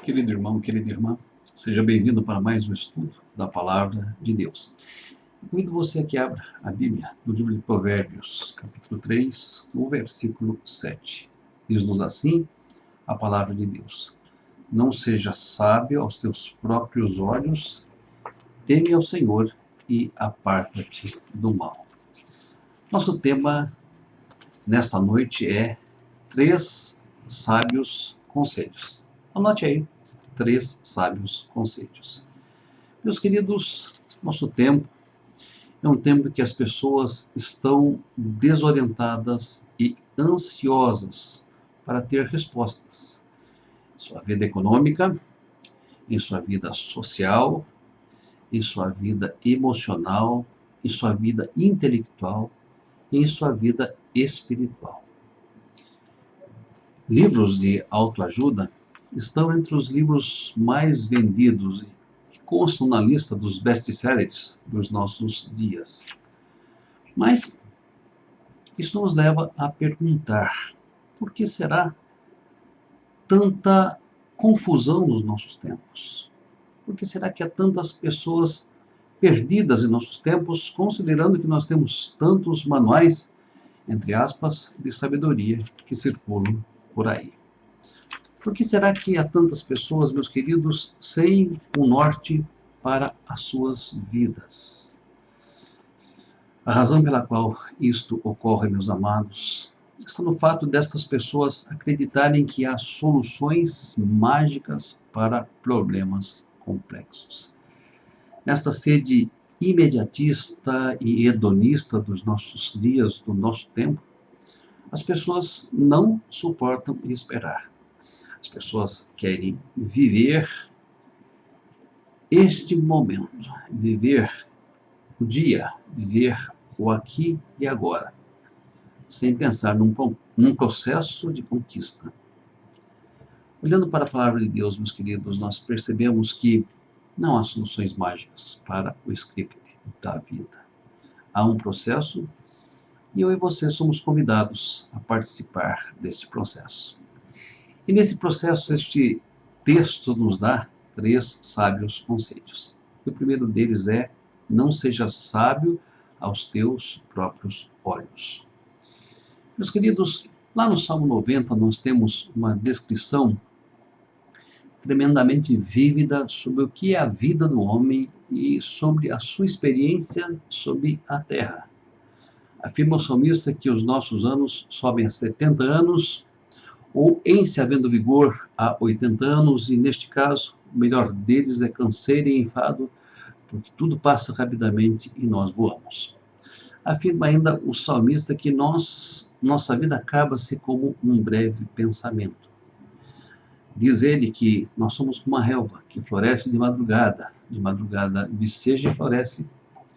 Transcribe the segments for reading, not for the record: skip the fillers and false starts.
Querido irmão, querida irmã, seja bem-vindo para mais um estudo da Palavra de Deus. Convido você a que abra a Bíblia no livro de Provérbios, capítulo 3, o versículo 7. Diz-nos assim a Palavra de Deus: Não seja sábio aos teus próprios olhos, teme ao Senhor e aparta-te do mal. Nosso tema nesta noite é 3 sábios conselhos. Anote aí, 3 sábios conselhos. Meus queridos, nosso tempo é um tempo que as pessoas estão desorientadas e ansiosas para ter respostas em sua vida econômica, em sua vida social, em sua vida emocional, em sua vida intelectual e em sua vida espiritual. Livros de autoajuda estão entre os livros mais vendidos e constam na lista dos best-sellers dos nossos dias. Mas isso nos leva a perguntar: por que será tanta confusão nos nossos tempos? Por que será que há tantas pessoas perdidas em nossos tempos, considerando que nós temos tantos manuais, entre aspas, de sabedoria que circulam por aí? Por que será que há tantas pessoas, meus queridos, sem um norte para as suas vidas? A razão pela qual isto ocorre, meus amados, está no fato destas pessoas acreditarem que há soluções mágicas para problemas complexos. Nesta sede imediatista e hedonista dos nossos dias, do nosso tempo, as pessoas não suportam esperar. As pessoas querem viver este momento, viver o dia, viver o aqui e agora, sem pensar num processo de conquista. Olhando para a palavra de Deus, meus queridos, nós percebemos que não há soluções mágicas para o script da vida. Há um processo e eu e você somos convidados a participar deste processo. E nesse processo, este texto nos dá 3 sábios conselhos. E o primeiro deles é: não seja sábio aos teus próprios olhos. Meus queridos, lá no Salmo 90 nós temos uma descrição tremendamente vívida sobre o que é a vida do homem e sobre a sua experiência sobre a terra. Afirma o salmista que os nossos anos sobem a 70 anos, ou em se havendo vigor há 80 anos, e neste caso, o melhor deles é canseiro e enfado, porque tudo passa rapidamente e nós voamos. Afirma ainda o salmista que nossa vida acaba-se como um breve pensamento. Diz ele que nós somos como uma relva que floresce de madrugada viceja e floresce,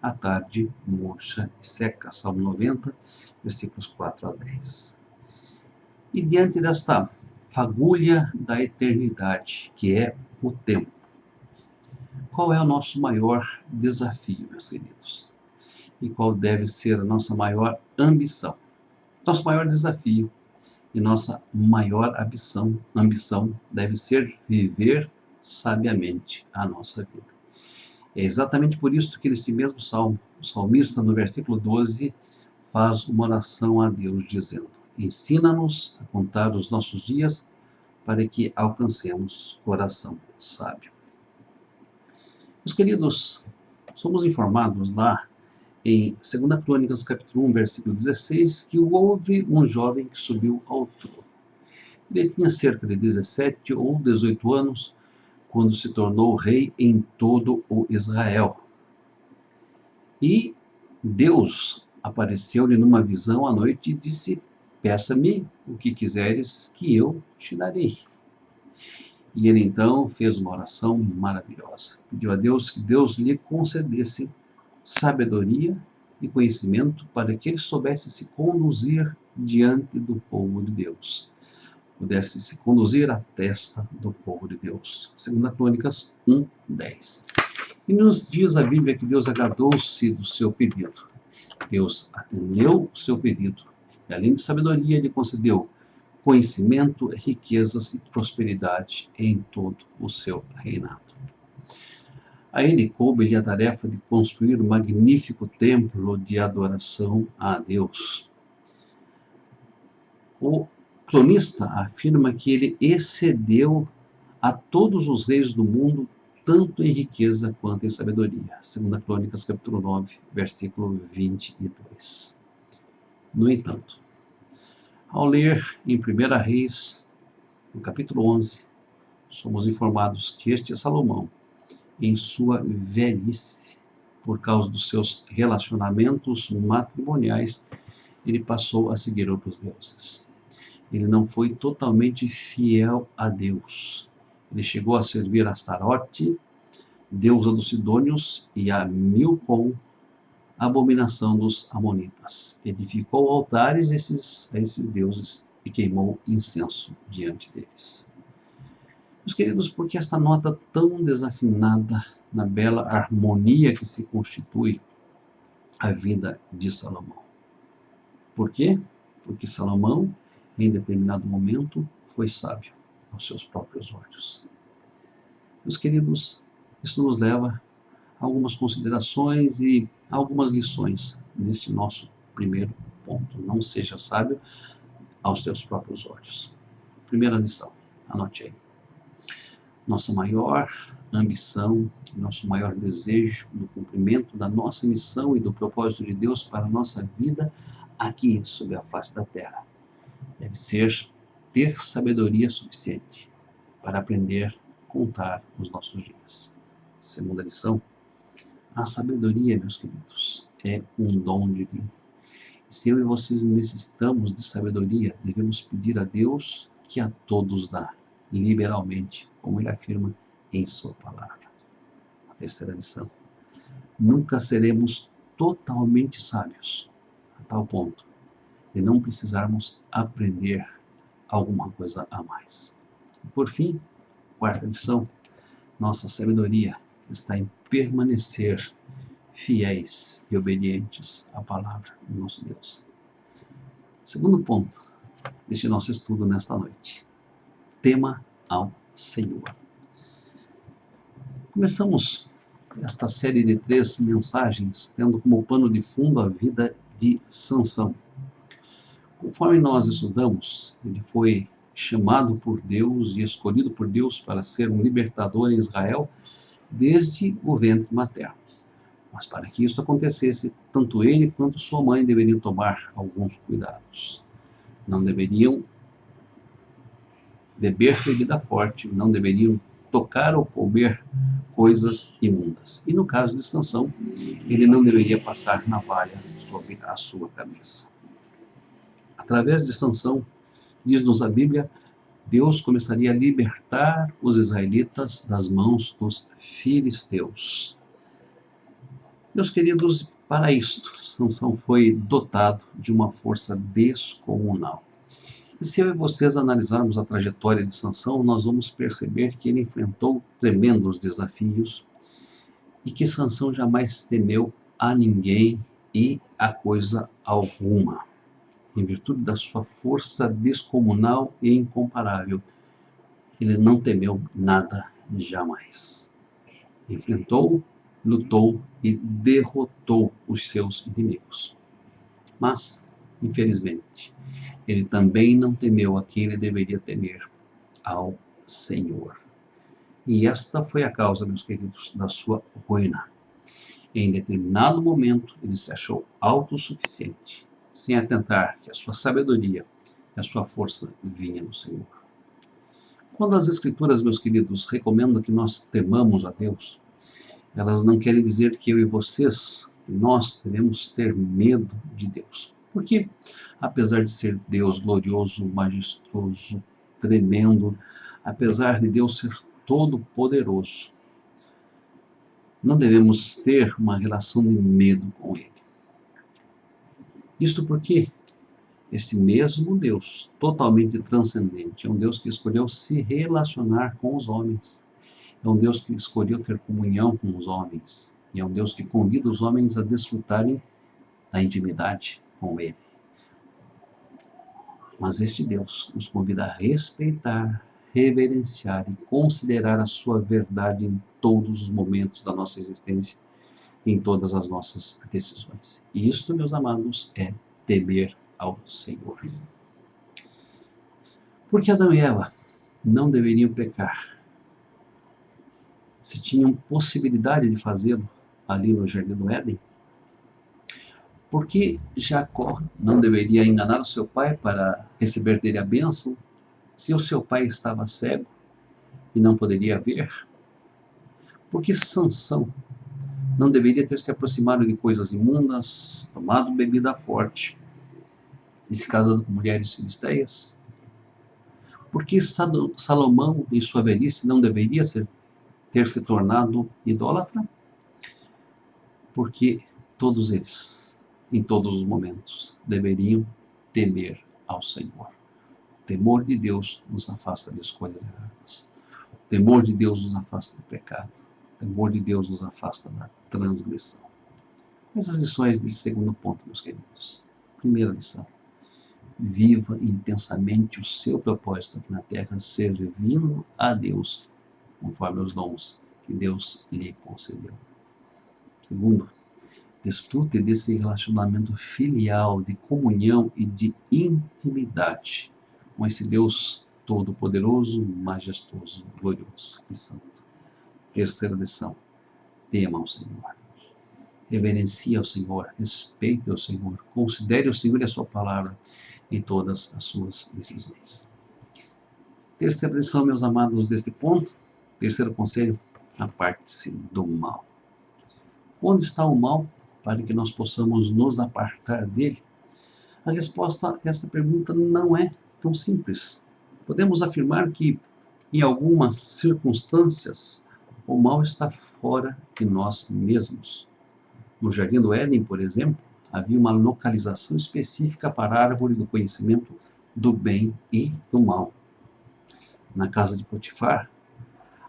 à tarde murcha e seca. Salmo 90, versículos 4 a 10. E diante desta fagulha da eternidade, que é o tempo, qual é o nosso maior desafio, meus queridos? E qual deve ser a nossa maior ambição? Nosso maior desafio e nossa maior ambição deve ser viver sabiamente a nossa vida. É exatamente por isso que neste mesmo salmo, o salmista, no versículo 12, faz uma oração a Deus dizendo: ensina-nos a contar os nossos dias para que alcancemos coração sábio. Meus queridos, somos informados lá em 2 Crônicas, capítulo 1, versículo 16, que houve um jovem que subiu ao trono. Ele tinha cerca de 17 ou 18 anos quando se tornou rei em todo o Israel. E Deus apareceu-lhe numa visão à noite e disse: peça-me o que quiseres que eu te darei. E ele então fez uma oração maravilhosa. Pediu a Deus que Deus lhe concedesse sabedoria e conhecimento para que ele soubesse se conduzir diante do povo de Deus. Pudesse se conduzir à testa do povo de Deus. 2 Crônicas 1, 10. E nos diz a Bíblia que Deus agradou-se do seu pedido. Deus atendeu o seu pedido. E além de sabedoria, ele concedeu conhecimento, riquezas e prosperidade em todo o seu reinado. A ele coube a tarefa de construir um magnífico templo de adoração a Deus. O cronista afirma que ele excedeu a todos os reis do mundo, tanto em riqueza quanto em sabedoria. 2 Crônicas, capítulo 9, versículo 22. No entanto, ao ler em 1 Reis, no capítulo 11, somos informados que este Salomão, em sua velhice, por causa dos seus relacionamentos matrimoniais, ele passou a seguir outros deuses. Ele não foi totalmente fiel a Deus. Ele chegou a servir a Astarote, deusa dos Sidônios, e a Milcom, abominação dos Amonitas. Edificou altares a esses deuses e queimou incenso diante deles. Meus queridos, por que esta nota tão desafinada na bela harmonia que se constitui a vida de Salomão? Por quê? Porque Salomão, em determinado momento, foi sábio aos seus próprios olhos. Meus queridos, isso nos leva a algumas considerações e algumas lições nesse nosso primeiro ponto. Não seja sábio aos teus próprios olhos. Primeira lição, anote aí. Nossa maior ambição, nosso maior desejo no cumprimento da nossa missão e do propósito de Deus para a nossa vida aqui sob a face da terra deve ser ter sabedoria suficiente para aprender a contar os nossos dias. Segunda lição, a sabedoria, meus queridos, é um dom divino. Se eu e vocês necessitamos de sabedoria, devemos pedir a Deus que a todos dá, liberalmente, como ele afirma em sua palavra. A terceira lição, nunca seremos totalmente sábios, a tal ponto de não precisarmos aprender alguma coisa a mais. E por fim, quarta lição, nossa sabedoria está em permanecer fiéis e obedientes à palavra do nosso Deus. Segundo ponto deste nosso estudo nesta noite, tema ao Senhor. Começamos esta série de 3 mensagens tendo como pano de fundo a vida de Sansão. Conforme nós estudamos, ele foi chamado por Deus e escolhido por Deus para ser um libertador em Israel desde o ventre materno. Mas para que isso acontecesse, tanto ele quanto sua mãe deveriam tomar alguns cuidados. Não deveriam beber bebida forte, não deveriam tocar ou comer coisas imundas. E no caso de Sansão, ele não deveria passar navalha sobre a sua cabeça. Através de Sansão, diz-nos a Bíblia, Deus começaria a libertar os israelitas das mãos dos filisteus. Meus queridos, para isto, Sansão foi dotado de uma força descomunal. E se eu e vocês analisarmos a trajetória de Sansão, nós vamos perceber que ele enfrentou tremendos desafios e que Sansão jamais temeu a ninguém e a coisa alguma. Em virtude da sua força descomunal e incomparável, ele não temeu nada jamais. Enfrentou, lutou e derrotou os seus inimigos. Mas, infelizmente, ele também não temeu a quem ele deveria temer, ao Senhor. E esta foi a causa, meus queridos, da sua ruína. Em determinado momento, ele se achou autossuficiente, sem atentar que a sua sabedoria e a sua força vinha do Senhor. Quando as Escrituras, meus queridos, recomendam que nós temamos a Deus, elas não querem dizer que eu e vocês, nós devemos ter medo de Deus. Porque, apesar de ser Deus glorioso, majestoso, tremendo, apesar de Deus ser todo-poderoso, não devemos ter uma relação de medo com Ele. Isto porque esse mesmo Deus, totalmente transcendente, é um Deus que escolheu se relacionar com os homens. É um Deus que escolheu ter comunhão com os homens. E é um Deus que convida os homens a desfrutarem da intimidade com Ele. Mas este Deus nos convida a respeitar, reverenciar e considerar a sua verdade em todos os momentos da nossa existência, em todas as nossas decisões. E isto, meus amados, é temer ao Senhor. Porque Adão e Eva não deveriam pecar, se tinham possibilidade de fazê-lo ali no Jardim do Éden, porque Jacó não deveria enganar o seu pai para receber dele a bênção, se o seu pai estava cego e não poderia ver? Porque Sansão não deveria ter se aproximado de coisas imundas, tomado bebida forte e se casado com mulheres filisteias? Porque Salomão, em sua velhice, não deveria ter se tornado idólatra? Porque todos eles, em todos os momentos, deveriam temer ao Senhor. O temor de Deus nos afasta de escolhas erradas. O temor de Deus nos afasta do pecado. O temor de Deus nos afasta da transgressão. Essas lições desse segundo ponto, meus queridos. Primeira lição: viva intensamente o seu propósito aqui na terra, servindo a Deus, conforme os dons que Deus lhe concedeu. Segundo, desfrute desse relacionamento filial, de comunhão e de intimidade com esse Deus todo-poderoso, majestoso, glorioso e santo. Terceira lição: tema ao Senhor. Reverencie ao Senhor, respeite ao Senhor, considere o Senhor e a sua palavra em todas as suas decisões. Terceira lição, meus amados, deste ponto, terceiro conselho: aparte-se do mal. Onde está o mal para que nós possamos nos apartar dele? A resposta a essa pergunta não é tão simples. Podemos afirmar que, em algumas circunstâncias, o mal está fora de nós mesmos. No Jardim do Éden, por exemplo, havia uma localização específica para a árvore do conhecimento do bem e do mal. Na casa de Potifar,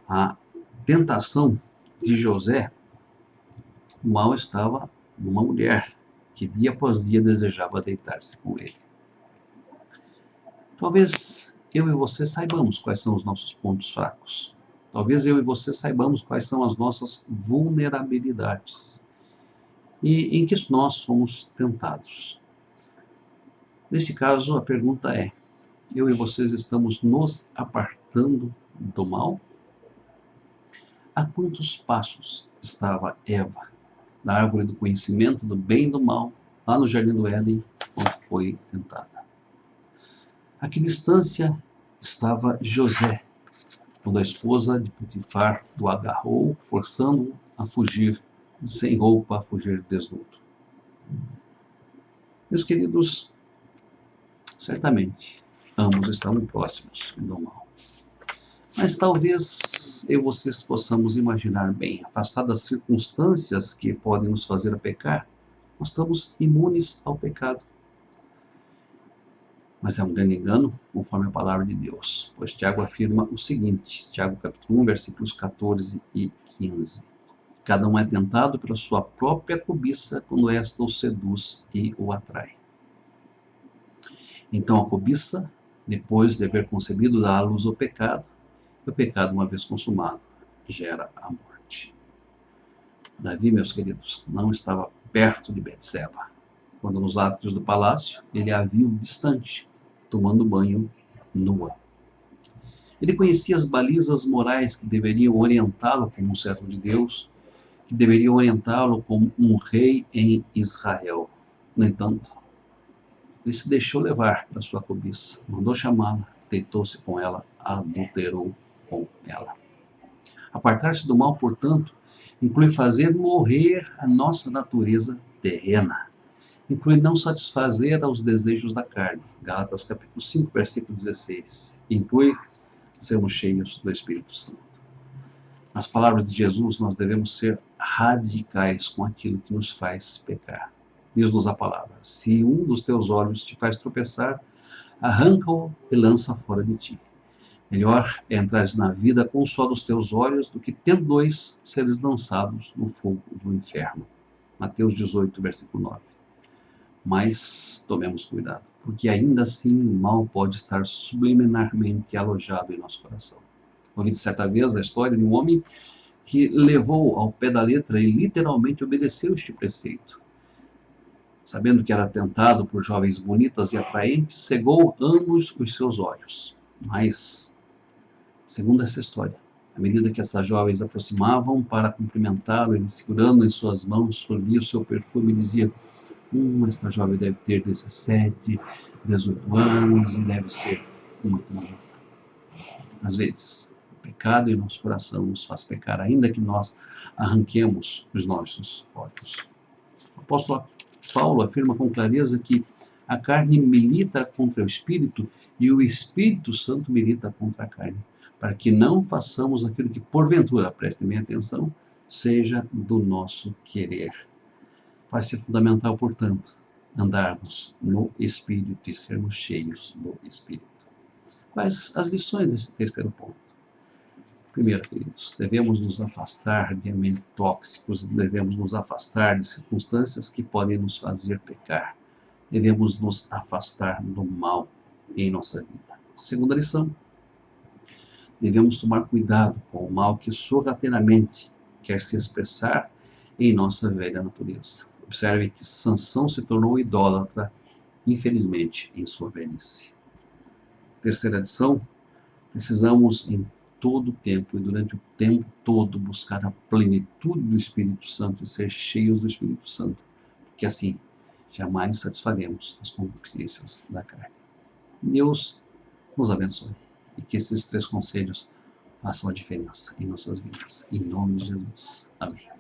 a tentação de José, o mal estava numa mulher que dia após dia desejava deitar-se com ele. Talvez eu e você saibamos quais são os nossos pontos fracos. Talvez eu e você saibamos quais são as nossas vulnerabilidades e em que nós somos tentados. Neste caso, a pergunta é: eu e vocês estamos nos apartando do mal? A quantos passos estava Eva da árvore do conhecimento do bem e do mal, lá no Jardim do Éden, quando foi tentada? A que distância estava José, quando a esposa de Potifar o agarrou, forçando-o a fugir sem roupa, a fugir desnudo? Meus queridos, certamente, ambos estavam próximos do mal. Mas talvez eu e vocês possamos imaginar bem, afastado das circunstâncias que podem nos fazer a pecar, nós estamos imunes ao pecado. Mas é um grande engano, conforme a palavra de Deus, pois Tiago afirma o seguinte, Tiago capítulo 1, versículos 14 e 15. Cada um é tentado pela sua própria cobiça, quando esta o seduz e o atrai. Então a cobiça, depois de haver concebido, dá à luz o pecado, e o pecado, uma vez consumado, gera a morte. Davi, meus queridos, não estava perto de Betseba, quando nos átrios do palácio ele a viu distante, tomando banho nua. Ele conhecia as balizas morais que deveriam orientá-lo como um servo de Deus, que deveriam orientá-lo como um rei em Israel. No entanto, ele se deixou levar pela sua cobiça, mandou chamá-la, deitou-se com ela, adulterou com ela. Apartar-se do mal, portanto, inclui fazer morrer a nossa natureza terrena. Inclui não satisfazer aos desejos da carne. Gálatas capítulo 5, versículo 16. Inclui sermos cheios do Espírito Santo. Nas palavras de Jesus, nós devemos ser radicais com aquilo que nos faz pecar. Diz-nos a palavra: se um dos teus olhos te faz tropeçar, arranca-o e lança fora de ti. Melhor é entrares na vida com um só dos teus olhos do que, tendo dois, seres lançados no fogo do inferno. Mateus 18, versículo 9. mas tomemos cuidado, porque ainda assim o mal pode estar subliminarmente alojado em nosso coração. Ouvi certa vez a história de um homem que levou ao pé da letra e literalmente obedeceu este preceito. Sabendo que era tentado por jovens bonitas e atraentes, cegou ambos os seus olhos. Mas, segundo essa história, à medida que essas jovens aproximavam para cumprimentá-lo, ele segurando em suas mãos, sorvia o seu perfume e dizia: esta jovem deve ter 17, 18 anos e deve ser uma bonita. Às vezes, o pecado em nosso coração nos faz pecar, ainda que nós arranquemos os nossos olhos. O apóstolo Paulo afirma com clareza que a carne milita contra o Espírito e o Espírito Santo milita contra a carne, para que não façamos aquilo que, porventura, prestem bem atenção, seja do nosso querer. Vai ser fundamental, portanto, andarmos no Espírito e sermos cheios do Espírito. Quais as lições desse terceiro ponto? Primeiro, queridos, devemos nos afastar de ambientes tóxicos, devemos nos afastar de circunstâncias que podem nos fazer pecar. Devemos nos afastar do mal em nossa vida. Segunda lição, devemos tomar cuidado com o mal que sorrateiramente quer se expressar em nossa velha natureza. Observe que Sansão se tornou idólatra, infelizmente, em sua velhice. Terceira lição, precisamos em todo o tempo e durante o tempo todo buscar a plenitude do Espírito Santo e ser cheios do Espírito Santo, porque assim jamais satisfaremos as concupiscências da carne. Deus nos abençoe e que esses três conselhos façam a diferença em nossas vidas. Em nome de Jesus. Amém.